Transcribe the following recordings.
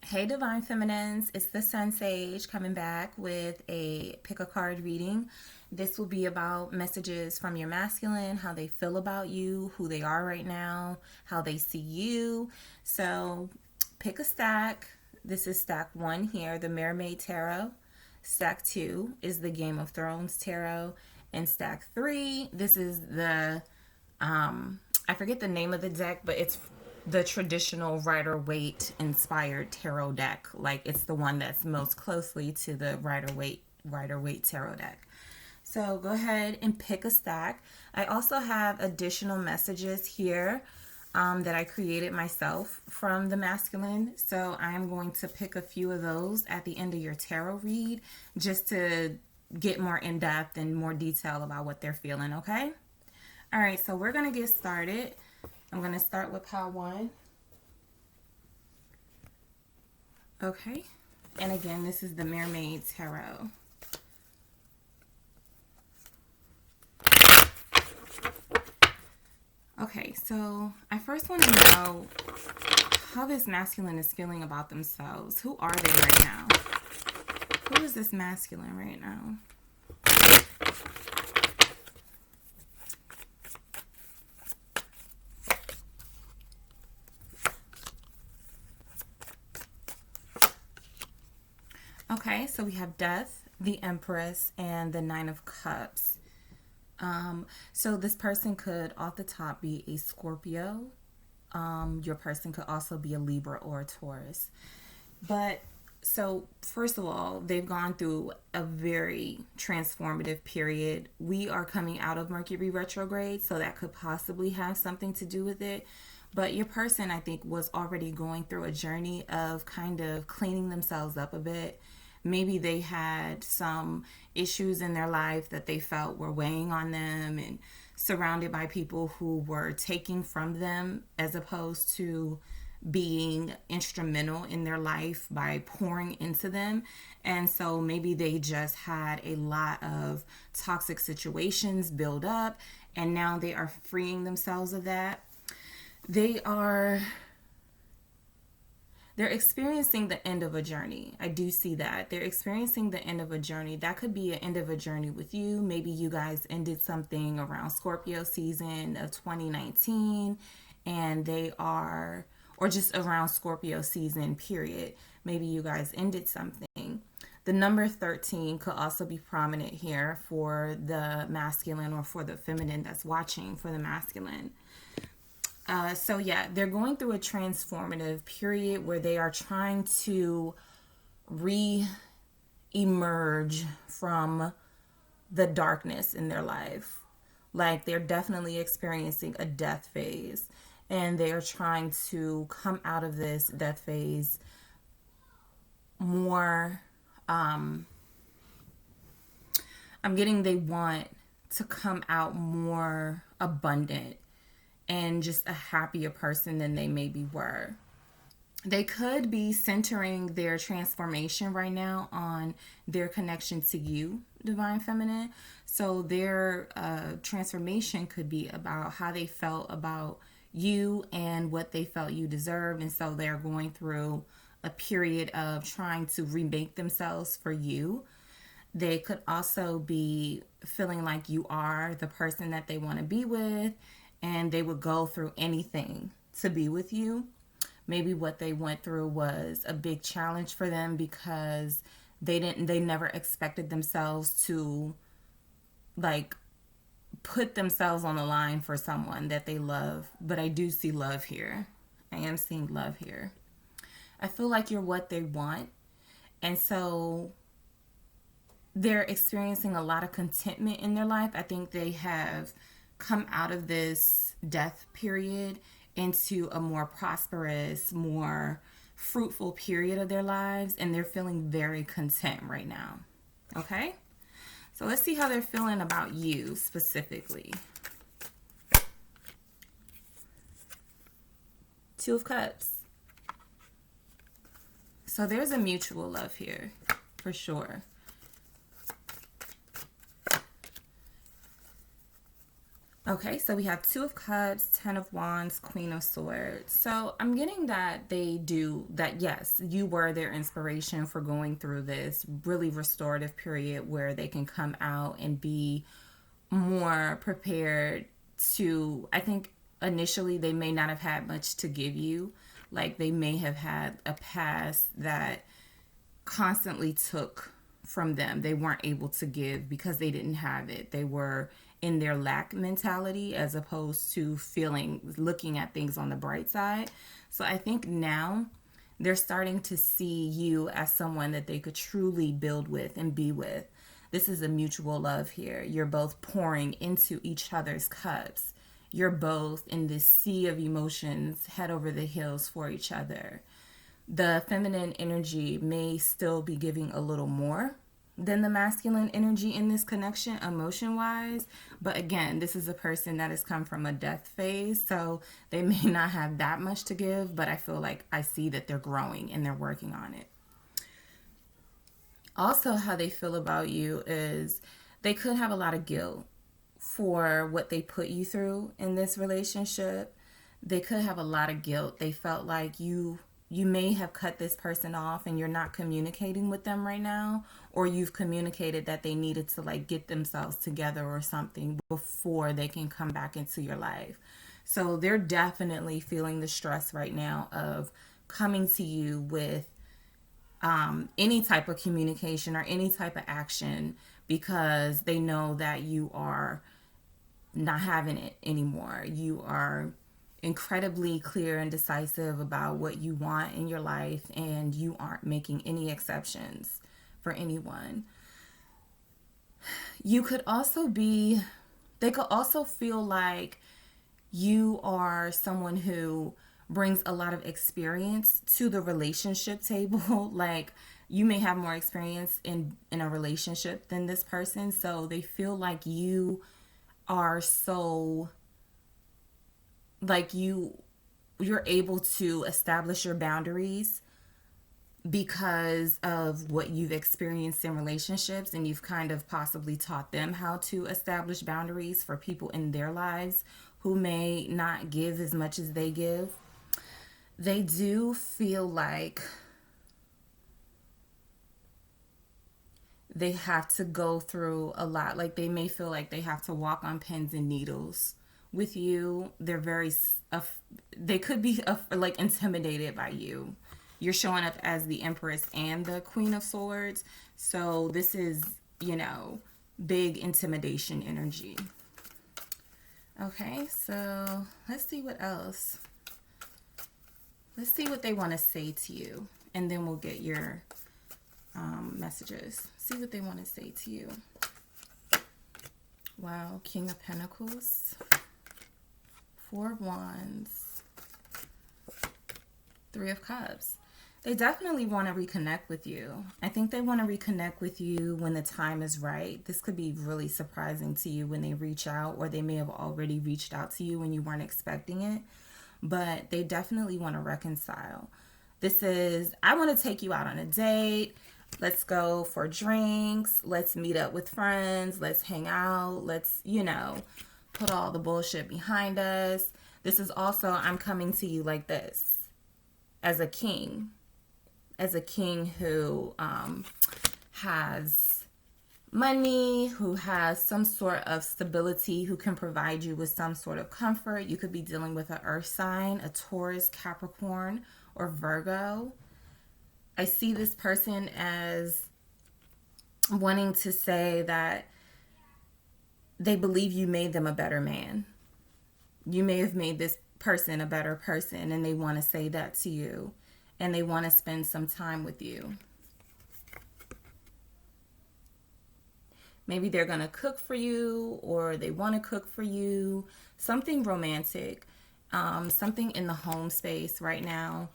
Hey Divine Feminines, it's the Sun Sage coming back with a pick a card reading. This will be about messages from your masculine, how they feel about you, who they are right now, how they see you. So pick a stack. This is stack 1 here, the Mermaid Tarot. Stack 2 is the Game of Thrones Tarot. And stack 3, this is the, I forget the name of the deck, but it's the traditional Rider-Waite inspired tarot deck. Like, it's the one that's most closely to the Rider-Waite tarot deck. So go ahead and pick a stack. I also have additional messages here that I created myself from the masculine. So I'm going to pick a few of those at the end of your tarot read just to get more in depth and more detail about what they're feeling, okay? All right, so we're going to get started. I'm going to start with pile 1. Okay. And again, this is the Mermaid Tarot. Okay, so I first want to know how this masculine is feeling about themselves. Who are they right now? Who is this masculine right now? Okay, so we have Death, the Empress, and the Nine of Cups. So this person could, off the top, be a Scorpio. Your person could also be a Libra or a Taurus. But, so first of all, they've gone through a very transformative period. We are coming out of Mercury retrograde, so that could possibly have something to do with it. But your person, I think, was already going through a journey of kind of cleaning themselves up a bit. Maybe they had some issues in their life that they felt were weighing on them and surrounded by people who were taking from them as opposed to being instrumental in their life by pouring into them. And so maybe they just had a lot of toxic situations build up and now they are freeing themselves of that. They're experiencing the end of a journey. I do see that. They're experiencing the end of a journey. That could be an end of a journey with you. Maybe you guys ended something around Scorpio season of 2019 and they are, or just around Scorpio season period. Maybe you guys ended something. The number 13 could also be prominent here for the masculine or for the feminine that's watching for the masculine. So yeah, they're going through a transformative period where they are trying to re-emerge from the darkness in their life. Like, they're definitely experiencing a death phase and they are trying to come out of this death phase more, I'm getting they want to come out more abundant and just a happier person than they maybe were. They could be centering their transformation right now on their connection to you, Divine Feminine. So their transformation could be about how they felt about you and what they felt you deserved. And so they're going through a period of trying to remake themselves for you. They could also be feeling like you are the person that they want to be with, and they would go through anything to be with you. Maybe what they went through was a big challenge for them because they never expected themselves to, like, put themselves on the line for someone that they love. But I do see love here. I am seeing love here. I feel like you're what they want. And so they're experiencing a lot of contentment in their life. I think they have come out of this death period into a more prosperous, more fruitful period of their lives, and they're feeling very content right now. Okay? So let's see how they're feeling about you specifically. Two of Cups. So there's a mutual love here, for sure. Okay, so we have Two of Cups, Ten of Wands, Queen of Swords. So I'm getting that they do that, yes, you were their inspiration for going through this really restorative period where they can come out and be more prepared to, I think initially they may not have had much to give you. Like they may have had a past that constantly took from them. They weren't able to give because they didn't have it. They were in their lack mentality as opposed to looking at things on the bright side. So I think now they're starting to see you as someone that they could truly build with and be with. This is a mutual love here. You're both pouring into each other's cups. You're both in this sea of emotions, head over the heels for each other. The feminine energy may still be giving a little more than the masculine energy in this connection, emotion wise. But again, this is a person that has come from a death phase, so they may not have that much to give, but I feel like I see that they're growing and they're working on it. Also, how they feel about you is they could have a lot of guilt for what they put you through in this relationship. They could have a lot of guilt. They felt like you may have cut this person off and you're not communicating with them right now, or you've communicated that they needed to like get themselves together or something before they can come back into your life. So they're definitely feeling the stress right now of coming to you with any type of communication or any type of action because they know that you are not having it anymore. You are incredibly clear and decisive about what you want in your life, and you aren't making any exceptions for anyone. You could also be, they could also feel like you are someone who brings a lot of experience to the relationship table. Like you may have more experience in a relationship than this person, so they feel like you are so like you're able to establish your boundaries because of what you've experienced in relationships, and you've kind of possibly taught them how to establish boundaries for people in their lives who may not give as much as they give. They do feel like they have to go through a lot. Like they may feel like they have to walk on pins and needles with you. They're very they could be like intimidated by you. You're showing up as the Empress and the Queen of Swords, so this is, big intimidation energy. Okay, so let's see what else. Let's see what they want to say to you, and then we'll get your messages. See what they want to say to you. Wow, King of Pentacles, Four of Wands, Three of Cups. They definitely want to reconnect with you. I think they want to reconnect with you when the time is right. This could be really surprising to you when they reach out, or they may have already reached out to you when you weren't expecting it. But they definitely want to reconcile. This is, I want to take you out on a date. Let's go for drinks. Let's meet up with friends. Let's hang out. Let's, put all the bullshit behind us. This is also, I'm coming to you like this, as a king who has money, who has some sort of stability, who can provide you with some sort of comfort. You could be dealing with an earth sign, a Taurus, Capricorn, or Virgo. I see this person as wanting to say that they believe you made them a better man. You may have made this person a better person, and they want to say that to you, and they want to spend some time with you. Maybe they're going to cook for you, or they want to cook for you. Something romantic, something in the home space right now.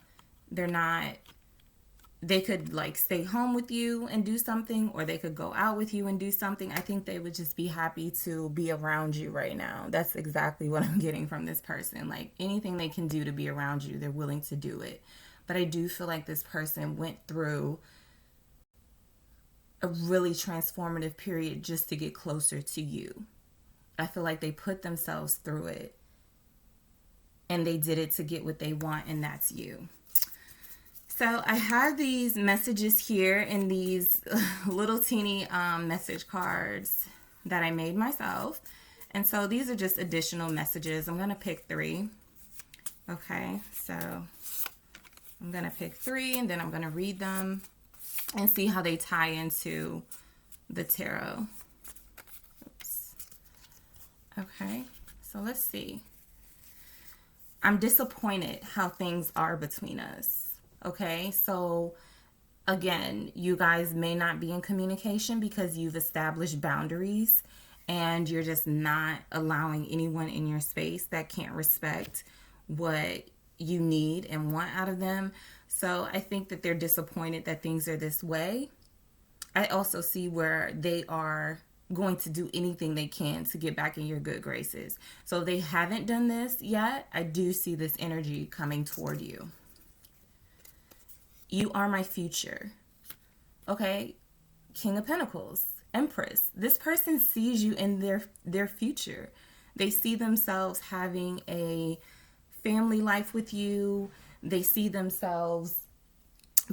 They could like stay home with you and do something, or they could go out with you and do something. I think they would just be happy to be around you right now. That's exactly what I'm getting from this person. Like anything they can do to be around you, they're willing to do it. But I do feel like this person went through a really transformative period just to get closer to you. I feel like they put themselves through it, and they did it to get what they want, and that's you. So I have these messages here in these little teeny message cards that I made myself. And so these are just additional messages. I'm going to pick 3. Okay, so I'm going to pick 3, and then I'm going to read them and see how they tie into the tarot. Oops. Okay, so let's see. I'm disappointed how things are between us. Okay, so again, you guys may not be in communication because you've established boundaries and you're just not allowing anyone in your space that can't respect what you need and want out of them. So I think that they're disappointed that things are this way. I also see where they are going to do anything they can to get back in your good graces. So if they haven't done this yet, I do see this energy coming toward you. You are my future. Okay, King of Pentacles, Empress. This person sees you in their future. They see themselves having a family life with you. They see themselves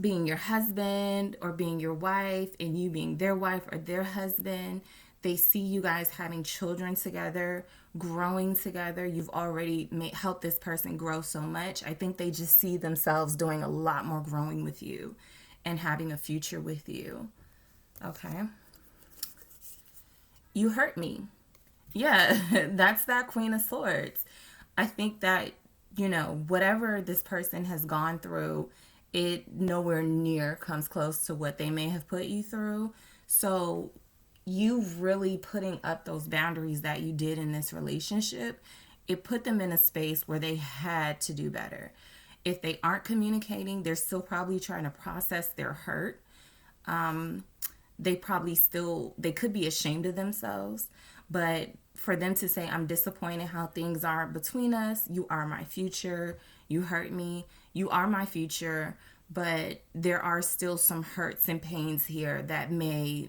being your husband or being your wife, and you being their wife or their husband. They see you guys having children together, growing together. You've already helped this person grow so much. I think they just see themselves doing a lot more growing with you and having a future with you. Okay. You hurt me. Yeah, that's that Queen of Swords. I think that, whatever this person has gone through, it nowhere near comes close to what they may have put you through. So you really putting up those boundaries that you did in this relationship, it put them in a space where they had to do better. If they aren't communicating, they're still probably trying to process their hurt. They could be ashamed of themselves, but for them to say, I'm disappointed how things are between us. You are my future. You hurt me. You are my future. But there are still some hurts and pains here that may,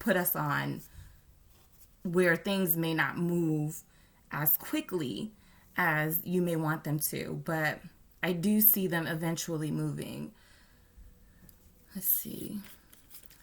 put us on where things may not move as quickly as you may want them to. But I do see them eventually moving. Let's see.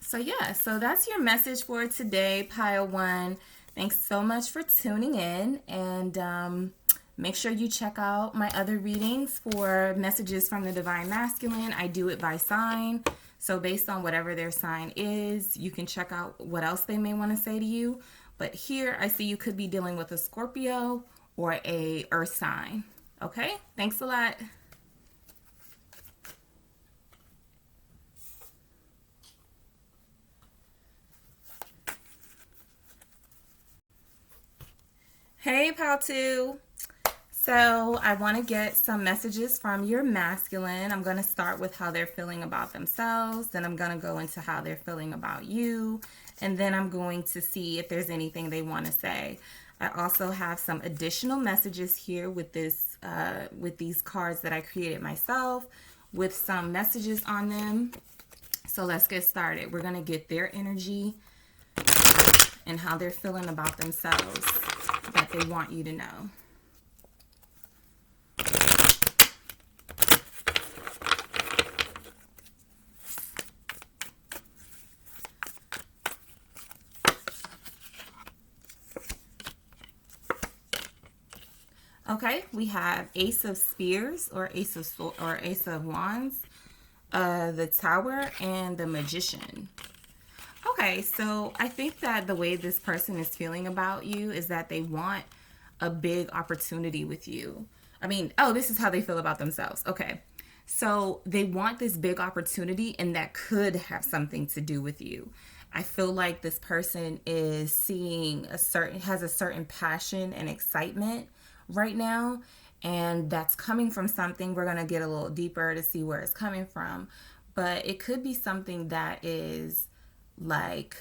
So that's your message for today, Pile 1. Thanks so much for tuning in, and make sure you check out my other readings for messages from the Divine Masculine. I do it by sign, so based on whatever their sign is, you can check out what else they may want to say to you. But here I see you could be dealing with a Scorpio or a Earth sign. Okay, thanks a lot. Hey, Pal 2. So I want to get some messages from your masculine. I'm going to start with how they're feeling about themselves. Then I'm going to go into how they're feeling about you. And then I'm going to see if there's anything they want to say. I also have some additional messages here with these cards that I created myself with some messages on them. So let's get started. We're going to get their energy and how they're feeling about themselves that they want you to know. Okay, we have Ace of Spears or Ace of Wands, the Tower, and the Magician. Okay, so I think that the way this person is feeling about you is that they want a big opportunity with you. This is how they feel about themselves. Okay, so they want this big opportunity, and that could have something to do with you. I feel like this person is has a certain passion and excitement right now, and that's coming from something. We're going to get a little deeper to see where it's coming from, but it could be something that is like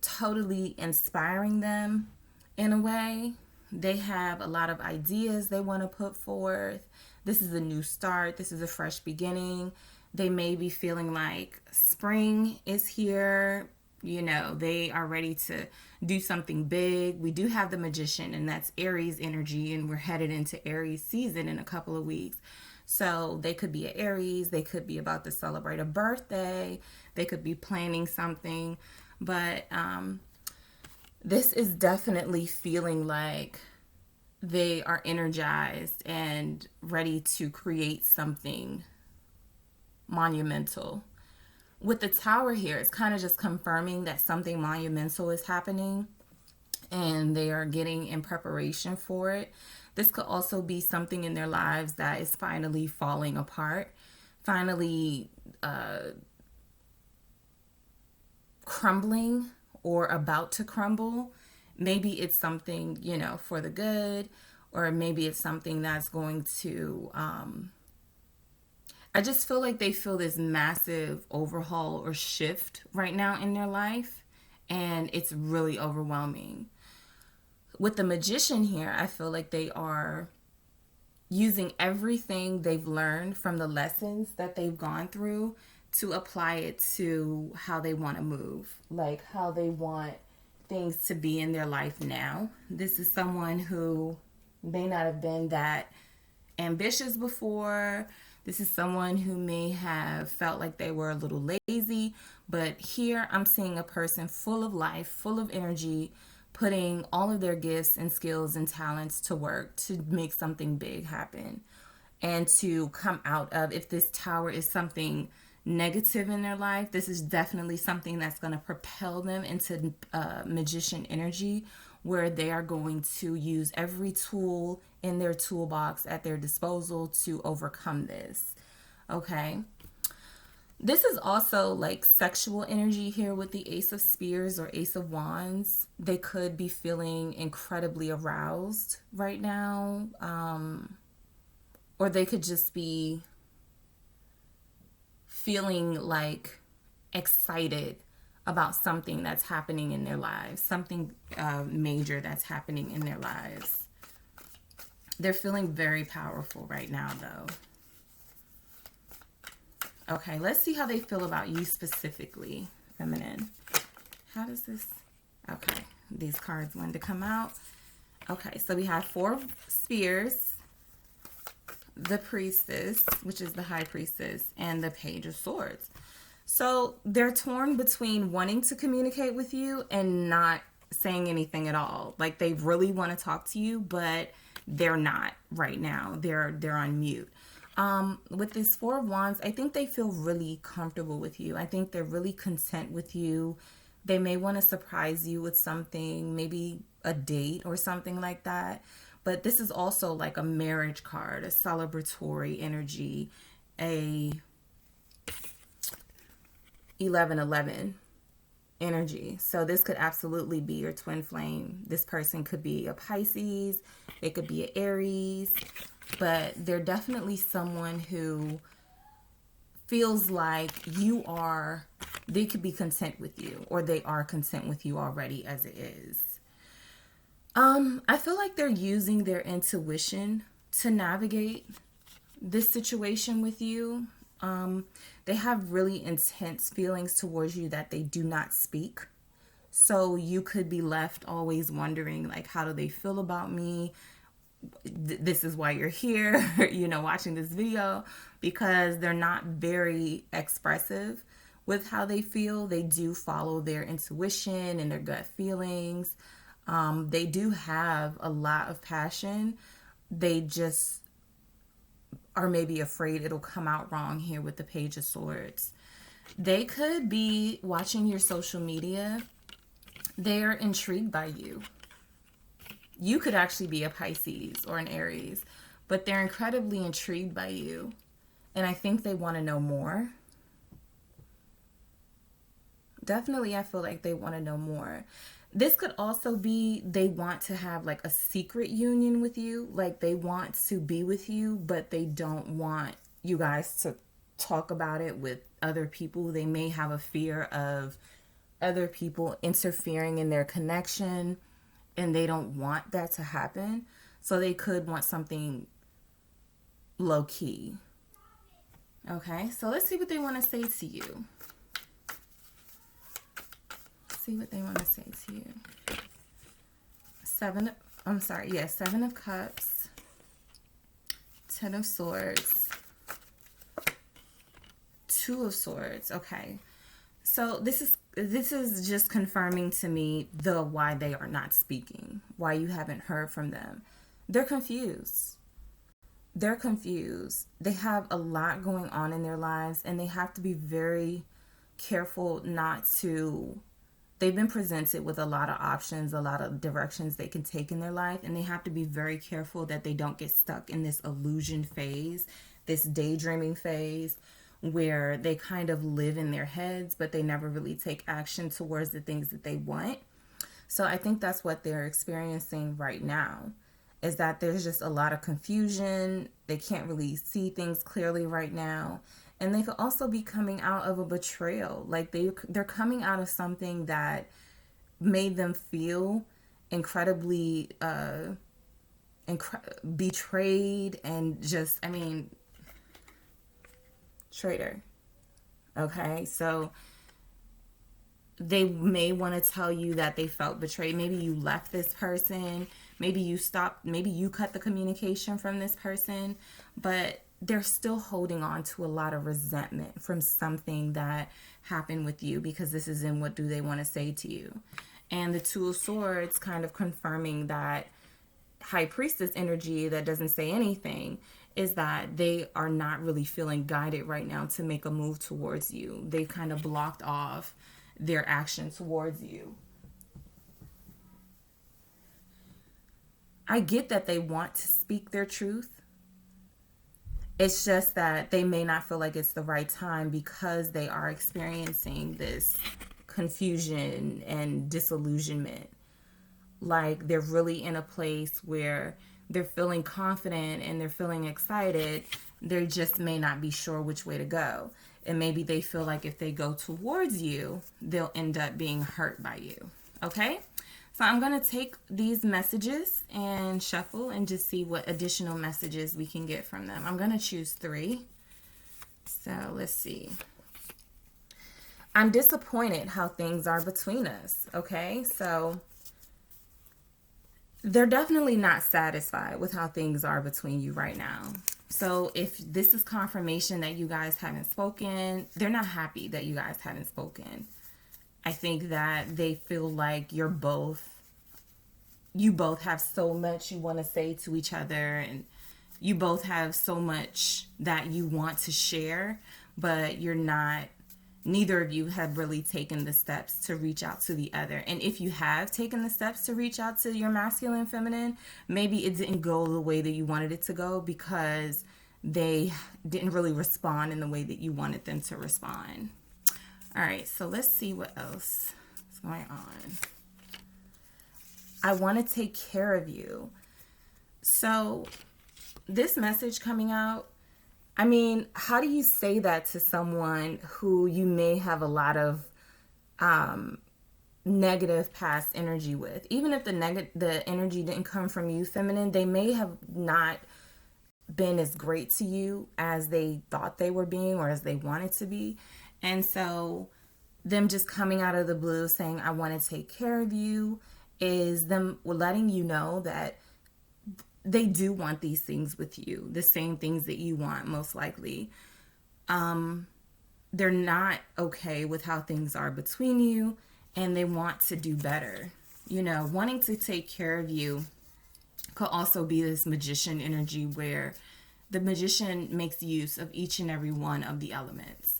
totally inspiring them in a way. They have a lot of ideas they want to put forth. This is a new start. This is a fresh beginning. They may be feeling like spring is here You know, they are ready to do something big. We do have the Magician, and that's Aries energy, and we're headed into Aries season in a couple of weeks. So they could be an Aries, they could be about to celebrate a birthday, they could be planning something. But this is definitely feeling like they are energized and ready to create something monumental. With the Tower here, it's kind of just confirming that something monumental is happening and they are getting in preparation for it. This could also be something in their lives that is finally falling apart, finally crumbling or about to crumble. Maybe it's something, you know, for the good, or maybe it's something that's going to I just feel like they feel this massive overhaul or shift right now in their life, and it's really overwhelming. With the Magician here, I feel like they are using everything they've learned from the lessons that they've gone through to apply it to how they want to move, like how they want things to be in their life now. This is someone who may not have been that ambitious before. This is someone who may have felt like they were a little lazy, but here I'm seeing a person full of life, full of energy, putting all of their gifts and skills and talents to work to make something big happen and to come out of. If this Tower is something negative in their life, this is definitely something that's going to propel them into Magician energy, where they are going to use every tool in their toolbox at their disposal to overcome this. Okay. This is also like sexual energy here with the Ace of Spears or Ace of Wands. They could be feeling incredibly aroused right now. Or they could just be feeling like excited about something that's happening in their lives, something major that's happening in their lives. They're feeling very powerful right now, though. Okay, let's see how they feel about you specifically, feminine. How does this... Okay, these cards wanted to come out. Okay, so we have 4 Spears, the Priestess, which is the High Priestess, and the Page of Swords. So they're torn between wanting to communicate with you and not saying anything at all. Like they really want to talk to you, but they're not right now. They're on mute. With this 4 of Wands, I think they feel really comfortable with you. I think they're really content with you. They may want to surprise you with something, maybe a date or something like that. But this is also like a marriage card, a celebratory energy, a 1111 energy. So this could absolutely be your twin flame. This person could be a Pisces, they could be an Aries, but they're definitely someone who feels like they could be content with you, or they are content with you already as it is. I feel like they're using their intuition to navigate this situation with you. They have really intense feelings towards you that they do not speak. So you could be left always wondering, like, how do they feel about me? This is why you're here, watching this video, because they're not very expressive with how they feel. They do follow their intuition and their gut feelings. They do have a lot of passion. They just are maybe afraid it'll come out wrong here with the Page of Swords. They could be watching your social media. They're intrigued by you. You could actually be a Pisces or an Aries, but they're incredibly intrigued by you. And I think they want to know more. Definitely, I feel like they want to know more. This could also be they want to have like a secret union with you. Like they want to be with you, but they don't want you guys to talk about it with other people. They may have a fear of other people interfering in their connection, and they don't want that to happen. So they could want something low key. Okay, so let's see what they want to say to you. see what they want to say to you. Seven of Cups, Ten of Swords, Two of Swords. Okay. So this is just confirming to me why they are not speaking, why you haven't heard from them. They're confused. They're confused. They have a lot going on in their lives, and they have to be very careful not to. They've been presented with a lot of options, a lot of directions they can take in their life, and they have to be very careful that they don't get stuck in this illusion phase, this daydreaming phase, where they kind of live in their heads, but they never really take action towards the things that they want. So I think that's what they're experiencing right now, is that there's just a lot of confusion. They can't really see things clearly right now. And they could also be coming out of a betrayal. Like they're coming out of something that made them feel incredibly betrayed and just, traitor. Okay, so they may want to tell you that they felt betrayed. Maybe you left this person. Maybe you stopped. Maybe you cut the communication from this person. But they're still holding on to a lot of resentment from something that happened with you, because this is in what do they want to say to you. And the Two of Swords kind of confirming that High Priestess energy that doesn't say anything is that they are not really feeling guided right now to make a move towards you. They've kind of blocked off their action towards you. I get that they want to speak their truth. It's just that they may not feel like it's the right time because they are experiencing this confusion and disillusionment. Like they're really in a place where they're feeling confident and they're feeling excited. They just may not be sure which way to go. And maybe they feel like if they go towards you, they'll end up being hurt by you. Okay? So I'm going to take these messages and shuffle and just see what additional messages we can get from them. I'm going to choose 3. So let's see. I'm disappointed how things are between us. Okay? So they're definitely not satisfied with how things are between you right now. So if this is confirmation that you guys haven't spoken, they're not happy that you guys haven't spoken. I think that they feel like you both have so much you want to say to each other, and you both have so much that you want to share, but neither of you have really taken the steps to reach out to the other. And if you have taken the steps to reach out to your masculine, feminine, maybe it didn't go the way that you wanted it to go because they didn't really respond in the way that you wanted them to respond. All right, so let's see what else is going on. I want to take care of you. So this message coming out, how do you say that to someone who you may have a lot of negative past energy with? Even if the energy didn't come from you, feminine, they may have not been as great to you as they thought they were being or as they wanted to be. And so them just coming out of the blue saying, I want to take care of you, is them letting you know that they do want these things with you, the same things that you want, most likely. They're not okay with how things are between you, and they want to do better. Wanting to take care of you could also be this magician energy where the magician makes use of each and every one of the elements.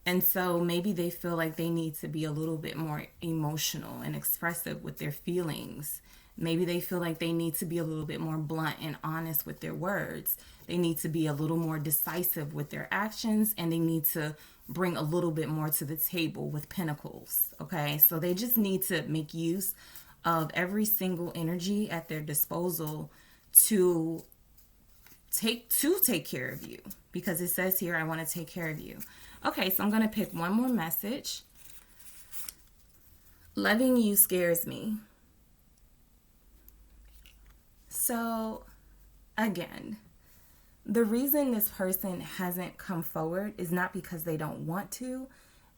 And so maybe they feel like they need to be a little bit more emotional and expressive with their feelings. Maybe they feel like they need to be a little bit more blunt and honest with their words. They need to be a little more decisive with their actions, and they need to bring a little bit more to the table with pentacles. Okay, so they just need to make use of every single energy at their disposal to take care of you, because it says here, I want to take care of you. Okay, so I'm going to pick one more message. Loving you scares me. So, again, the reason this person hasn't come forward is not because they don't want to.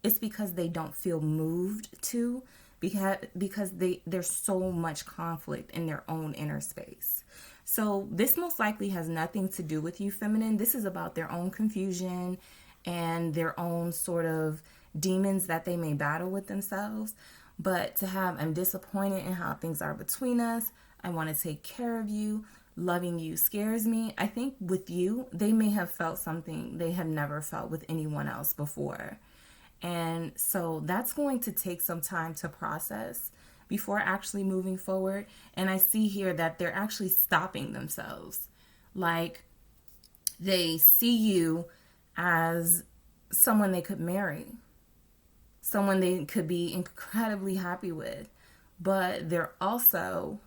It's because they don't feel moved to. because there's so much conflict in their own inner space. So this most likely has nothing to do with you, feminine. This is about their own confusion and their own sort of demons that they may battle with themselves. But to have, I'm disappointed in how things are between us. I want to take care of you. Loving you scares me. I think with you, they may have felt something they have never felt with anyone else before. And so that's going to take some time to process before actually moving forward. And I see here that they're actually stopping themselves. Like they see you as someone they could marry, someone they could be incredibly happy with, but they're also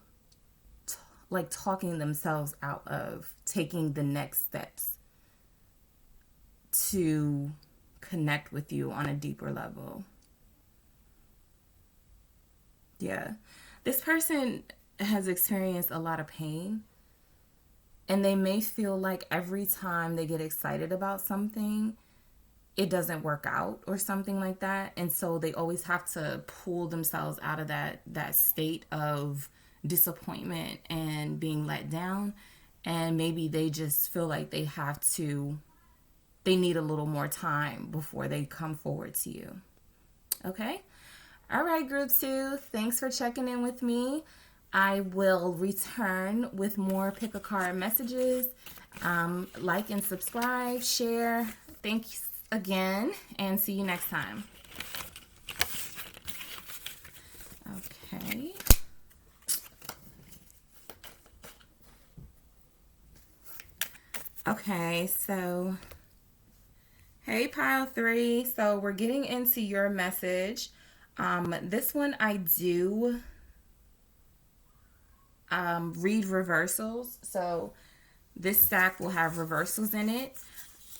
like talking themselves out of taking the next steps to connect with you on a deeper level. Yeah. This person has experienced a lot of pain, and they may feel like every time they get excited about something, it doesn't work out or something like that. And so they always have to pull themselves out of that state of disappointment and being let down. And maybe they just feel like they need a little more time before they come forward to you. Okay? All right, group 2. Thanks for checking in with me. I will return with more pick a card messages. Like and subscribe, share. Thanks again, and see you next time. Okay. Okay, so hey, pile 3. So we're getting into your message. This one I do read reversals. So this stack will have reversals in it.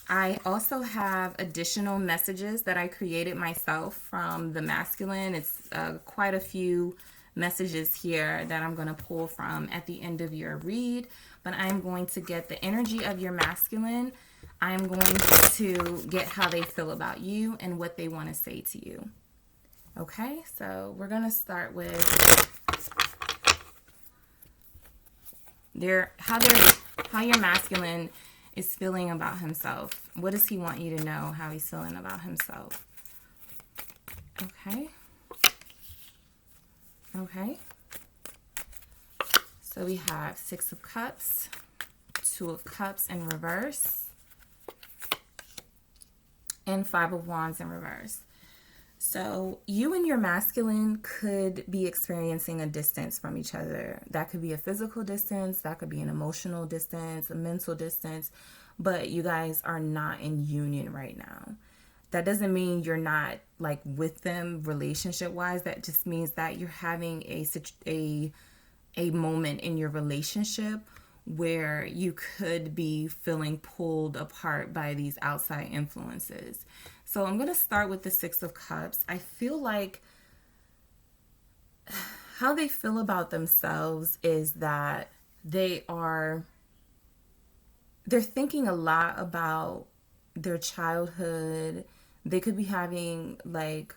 I also have additional messages that I created myself from the masculine. It's quite a few messages here that I'm going to pull from at the end of your read. But I'm going to get the energy of your masculine. I'm going to get how they feel about you and what they want to say to you. Okay, so we're going to start with how your masculine is feeling about himself. What does he want you to know how he's feeling about himself? Okay. Okay. So we have 6 of Cups, 2 of Cups in reverse, and 5 of Wands in reverse. So you and your masculine could be experiencing a distance from each other. That could be a physical distance, that could be an emotional distance, a mental distance, but you guys are not in union right now. That doesn't mean you're not like with them relationship wise. That just means that you're having a moment in your relationship where you could be feeling pulled apart by these outside influences. So I'm going to start with the 6 of Cups. I feel like how they feel about themselves is that they're thinking a lot about their childhood. They could be having like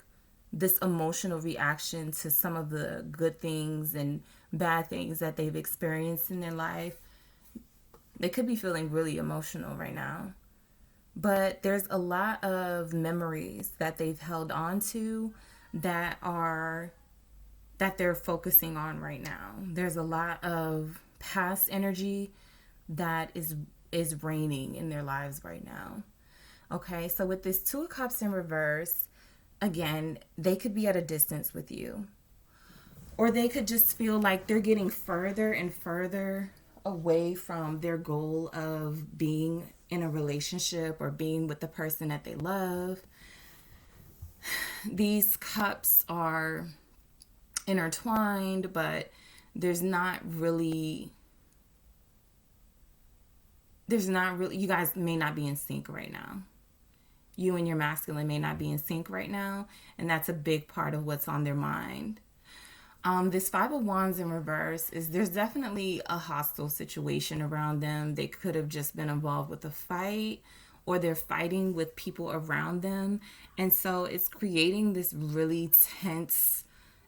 this emotional reaction to some of the good things and bad things that they've experienced in their life. They could be feeling really emotional right now. But there's a lot of memories that they've held on to that they're focusing on right now. There's a lot of past energy that is reigning in their lives right now. Okay, so with this 2 of Cups in reverse, again, they could be at a distance with you. Or they could just feel like they're getting further and further away from their goal of being in a relationship or being with the person that they love. These cups are intertwined, but there's not really, you guys may not be in sync right now. You and your masculine may not be in sync right now, and that's a big part of what's on their mind. This 5 of Wands in reverse there's definitely a hostile situation around them. They could have just been involved with a fight, or they're fighting with people around them. And so it's creating this really tense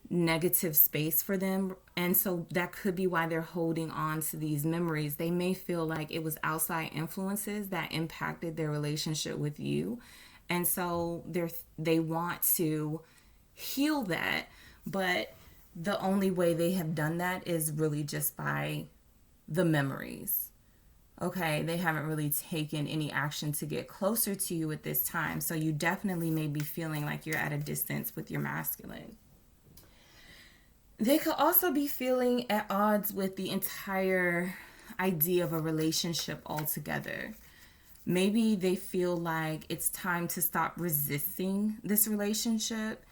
negative space for them. And so that could be why they're holding on to these memories. They may feel like it was outside influences that impacted their relationship with you. And so they want to heal that, but the only way they have done that is really just by the memories. Okay, they haven't really taken any action to get closer to you at this time. So you definitely may be feeling like you're at a distance with your masculine. They could also be feeling at odds with the entire idea of a relationship altogether. Maybe they feel like it's time to stop resisting this relationship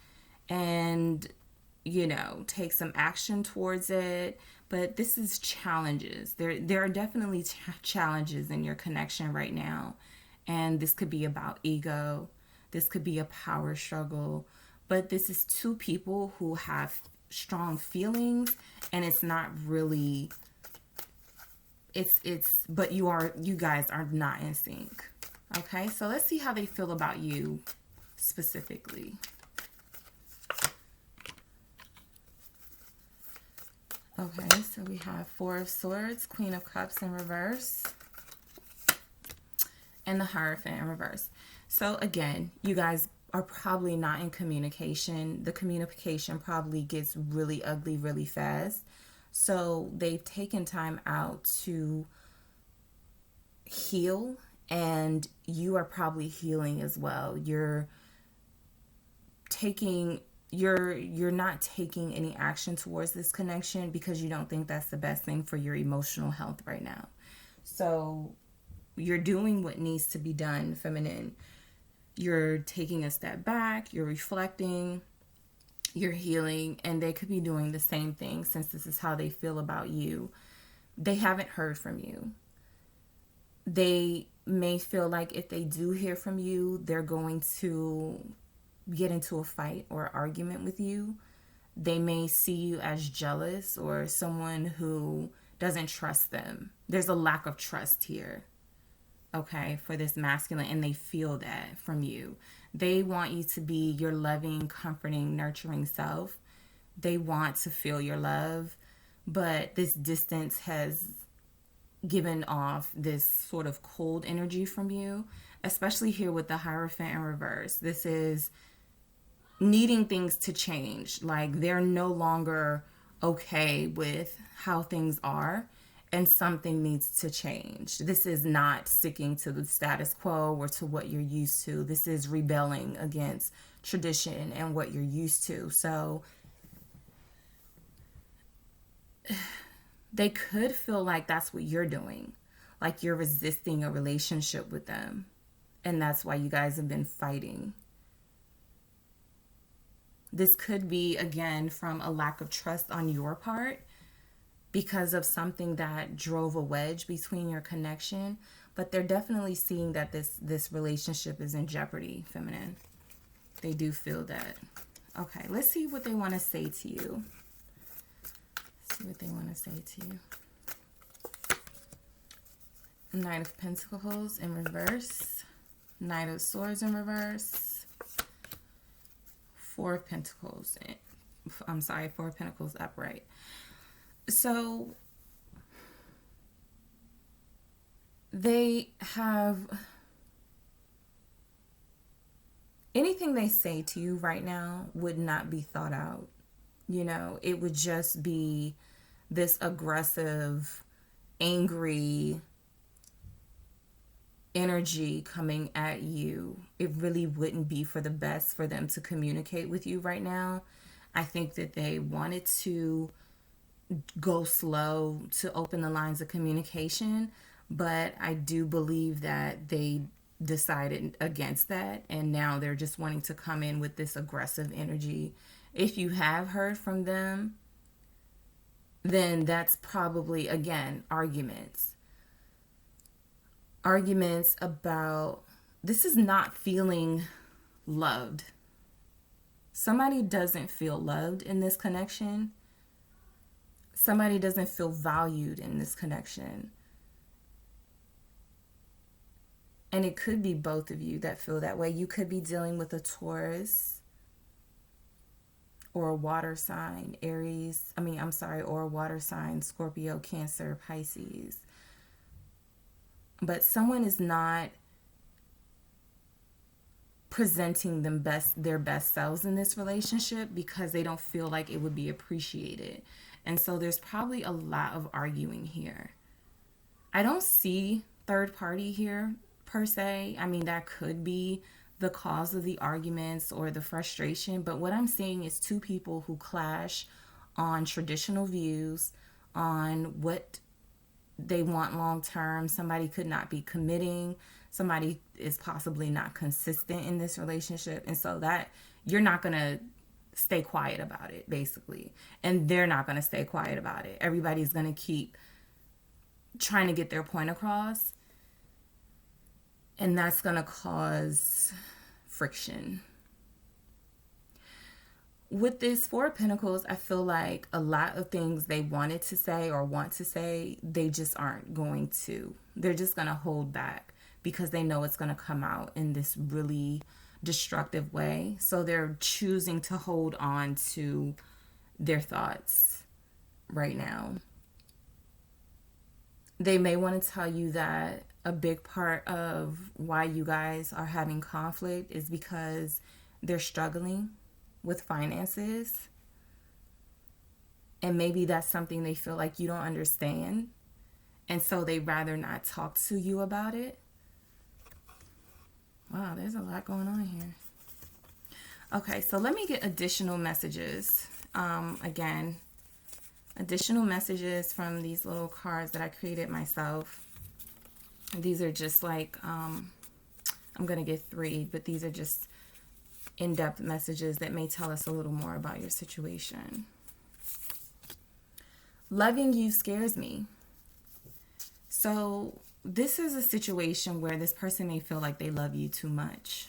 and, take some action towards it. But this is challenges. There are definitely challenges in your connection right now. And this could be about ego. This could be a power struggle. But this is two people who have strong feelings, and it's not really but you guys are not in sync. Okay, so let's see how they feel about you specifically. Okay, so we have Four of Swords, Queen of Cups in reverse, and the Hierophant in reverse. So again, you guys are probably not in communication. The communication probably gets really ugly really fast. So they've taken time out to heal, and you are probably healing as well. You're not taking any action towards this connection because you don't think that's the best thing for your emotional health right now. So you're doing what needs to be done, feminine. You're taking a step back, you're reflecting, you're healing, and they could be doing the same thing since this is how they feel about you. They haven't heard from you. They may feel like if they do hear from you, they're going to get into a fight or argument with you. They may see you as jealous or someone who doesn't trust them. There's a lack of trust here, okay, for this masculine, and they feel that from you. They want you to be your loving, comforting, nurturing self. They want to feel your love, but this distance has given off this sort of cold energy from you, especially here with the Hierophant in reverse. This is needing things to change. Like they're no longer okay with how things are, and something needs to change. This is not sticking to the status quo or to what you're used to. This is rebelling against tradition and what you're used to. So they could feel like that's what you're doing, like you're resisting a relationship with them, and that's why you guys have been fighting. This could be, again, from a lack of trust on your part because of something that drove a wedge between your connection, but they're definitely seeing that this relationship is in jeopardy, feminine. They do feel that. Okay, let's see what they want to say to you. See what they want to say to you. Knight of Pentacles in reverse. Knight of Swords in reverse. Four of Pentacles. Four of Pentacles upright. So they have anything they say to you right now would not be thought out. It would just be this aggressive, angry energy coming at you. It really wouldn't be for the best for them to communicate with you right now. I think that they wanted to go slow to open the lines of communication, but I do believe that they decided against that, and now they're just wanting to come in with this aggressive energy. If you have heard from them, then that's probably, again, arguments about, this is not feeling loved. Somebody doesn't feel loved in this connection. Somebody doesn't feel valued in this connection. And it could be both of you that feel that way. You could be dealing with a Taurus or a water sign, or a water sign, Scorpio, Cancer, Pisces. But someone is not presenting their best selves in this relationship because they don't feel like it would be appreciated. And so there's probably a lot of arguing here. I don't see third party here per se. I mean, that could be the cause of the arguments or the frustration, but what I'm seeing is two people who clash on traditional views, on what they want long term. Somebody could not be committing. Somebody is possibly not consistent in this relationship. And so that you're not going to stay quiet about it, basically. And they're not going to stay quiet about it. Everybody's going to keep trying to get their point across. And that's going to cause friction. With this Four of Pentacles, I feel like a lot of things they wanted to say or want to say, they just aren't going to. They're just going to hold back because they know it's going to come out in this really destructive way. So they're choosing to hold on to their thoughts right now. They may want to tell you that a big part of why you guys are having conflict is because they're struggling with finances. And maybe that's something they feel like you don't understand. And so they'd rather not talk to you about it. Wow, there's a lot going on here. Okay, so let me get additional messages. Again, additional messages from these little cards that I created myself. These are just like, I'm going to get 3, but these are just in-depth messages that may tell us a little more about your situation. Loving you scares me. So this is a situation where this person may feel like they love you too much.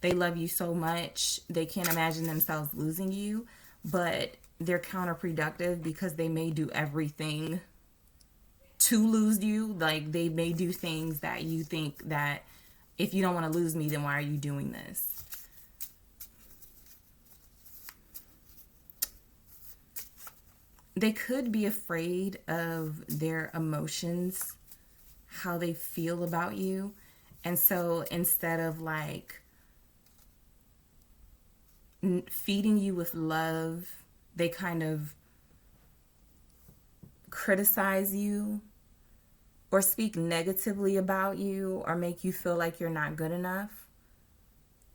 They love you so much, they can't imagine themselves losing you, but they're counterproductive because they may do everything to lose you. Like, they may do things that you think that if you don't want to lose me, then why are you doing this? They could be afraid of their emotions, how they feel about you. And so instead of like feeding you with love, they kind of criticize you or speak negatively about you or make you feel like you're not good enough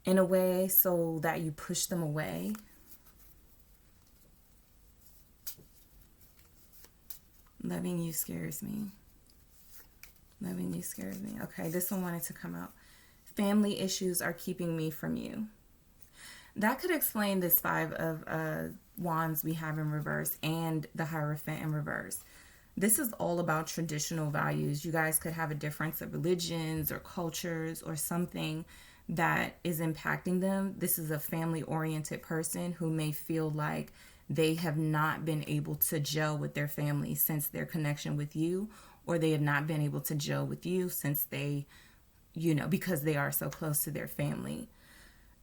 in a way so that you push them away. Loving you scares me. Loving you scares me. Okay, this one wanted to come out. Family issues are keeping me from you. That could explain this 5 of Wands we have in reverse and the Hierophant in reverse. This is all about traditional values. You guys could have a difference of religions or cultures or something that is impacting them. This is a family-oriented person who may feel like they have not been able to gel with their family since their connection with you, or they have not been able to gel with you since they, because they are so close to their family.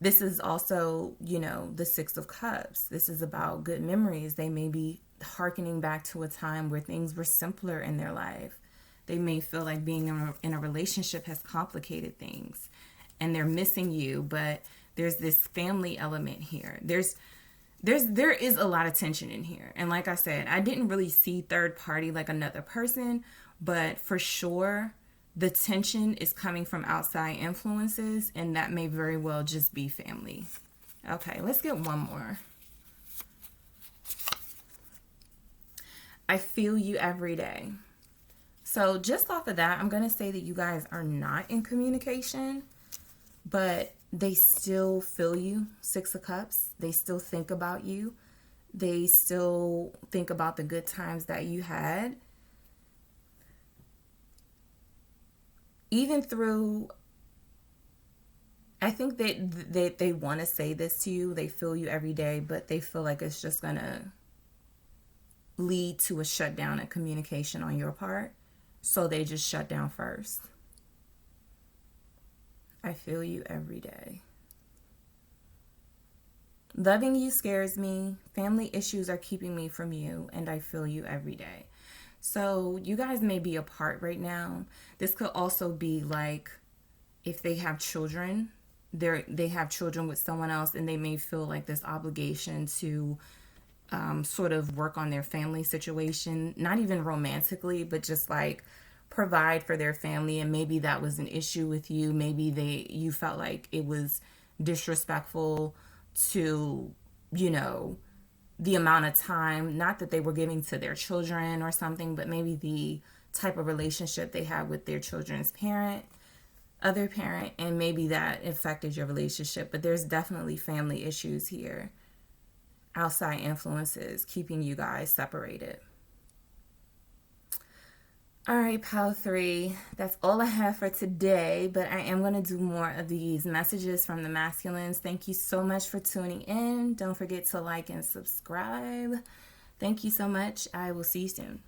This is also, the 6 of Cups. This is about good memories. They may be hearkening back to a time where things were simpler in their life. They may feel like being in a relationship has complicated things and they're missing you, but there's this family element here. There is a lot of tension in here. And like I said, I didn't really see third party like another person, but for sure, the tension is coming from outside influences, and that may very well just be family. Okay, let's get one more. I feel you every day. So just off of that, I'm going to say that you guys are not in communication, but they still feel you. 6 of Cups. They still think about you. They still think about the good times that you had. Even through, I think that they want to say this to you. They feel you every day, but they feel like it's just going to lead to a shutdown of communication on your part. So they just shut down first. I feel you every day. Loving you scares me. Family issues are keeping me from you, and I feel you every day. So you guys may be apart right now. This could also be like if they have children, they have children with someone else, and they may feel like this obligation to sort of work on their family situation, not even romantically, but just like provide for their family. And maybe that was an issue with you. Maybe you felt like it was disrespectful to, you know, the amount of time, not that they were giving to their children or something, but maybe the type of relationship they had with their children's other parent, and maybe that affected your relationship. But there's definitely family issues here, outside influences keeping you guys separated. All right, Pile 3, that's all I have for today, but I am going to do more of these messages from the masculines. Thank you so much for tuning in. Don't forget to like and subscribe. Thank you so much. I will see you soon.